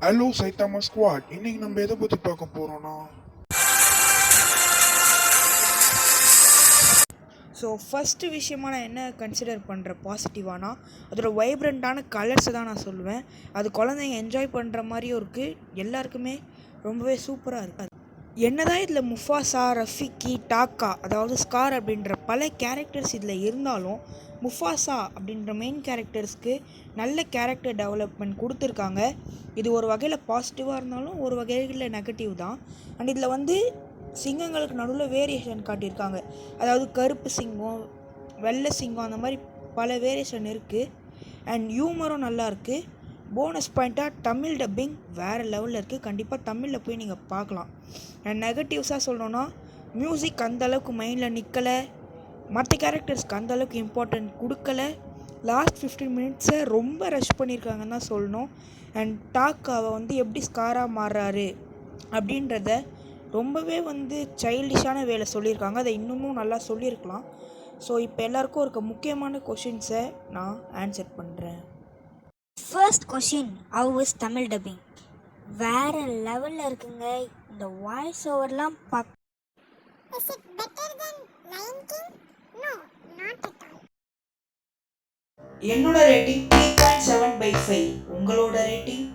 Hello சைத்தாமா squad, இன்னைக்கு நம்ம எதை பத்தி பார்க்க போறோம்னா ஸோ ஃபஸ்ட்டு விஷயமா நான் என்ன கன்சிடர் பண்ணுறேன் பாசிட்டிவானா, அதோட வைப்ரண்ட்டான கலர்ஸை தான் நான் சொல்லுவேன். அது குழந்தைங்க என்ஜாய் பண்ணுற மாதிரியும் இருக்குது, எல்லாருக்குமே ரொம்பவே சூப்பராக இருக்குது. என்னதான் இதில் முஃபாசா, ரஃபிக்கி, டாக்கா அதாவது ஸ்கார் அப்படின்ற பல கேரக்டர்ஸ் இதில் இருந்தாலும், முஃபாசா அப்படின்ற மெயின் கேரக்டர்ஸ்க்கு நல்ல கேரக்டர் டெவலப்மெண்ட் கொடுத்துருக்காங்க. இது ஒரு வகையில் பாசிட்டிவாக இருந்தாலும் ஒரு வகையில் நெகட்டிவ் தான். அண்ட் இதில் வந்து சிங்கங்களுக்கு நடுவில் வேரியேஷன் காட்டியிருக்காங்க. அதாவது கருப்பு சிங்கம், வெள்ளை சிங்கம், அந்த மாதிரி பல வேரியேஷன் இருக்குது. அண்ட் ஹியூமரும் நல்லா இருக்குது. போனஸ் பாயிண்ட்டாக தமிழ் டப்பிங் வேறு லெவலில் இருக்குது. கண்டிப்பாக தமிழில் போய் நீங்கள் பார்க்கலாம். அண்ட் நெகட்டிவ்ஸாக சொல்லணுன்னா, மியூசிக் அந்தளவுக்கு மைண்டில் நிற்கலை, மற்ற கேரக்டர்ஸ்க்கு அந்தளவுக்கு இம்பார்ட்டன்ட் கொடுக்கல. லாஸ்ட் 15 மினிட்ஸை ரொம்ப ரஷ் பண்ணியிருக்காங்கன்னு தான் சொல்லணும். அண்ட் டாக்காவை வந்து எப்படி ஸ்காராக மாறுறாரு அப்படின்றத ரொம்பவே வந்து சைல்டிஷான வேலை சொல்லியிருக்காங்க. அதை இன்னமும் நல்லா சொல்லியிருக்கலாம். ஸோ இப்போ எல்லாருக்கும் இருக்க முக்கியமான கொஷின்ஸை நான் ஆன்சர் பண்ணுறேன். First question, how is Tamil dubbing? வேறு லெவலில் இருக்குங்க. இந்த voice ஓவர்லாம் Is it better than Lion King? No, not at all. என்னோட ரேட்டிங் 3.7/5. உங்களோட ரேட்டிங்?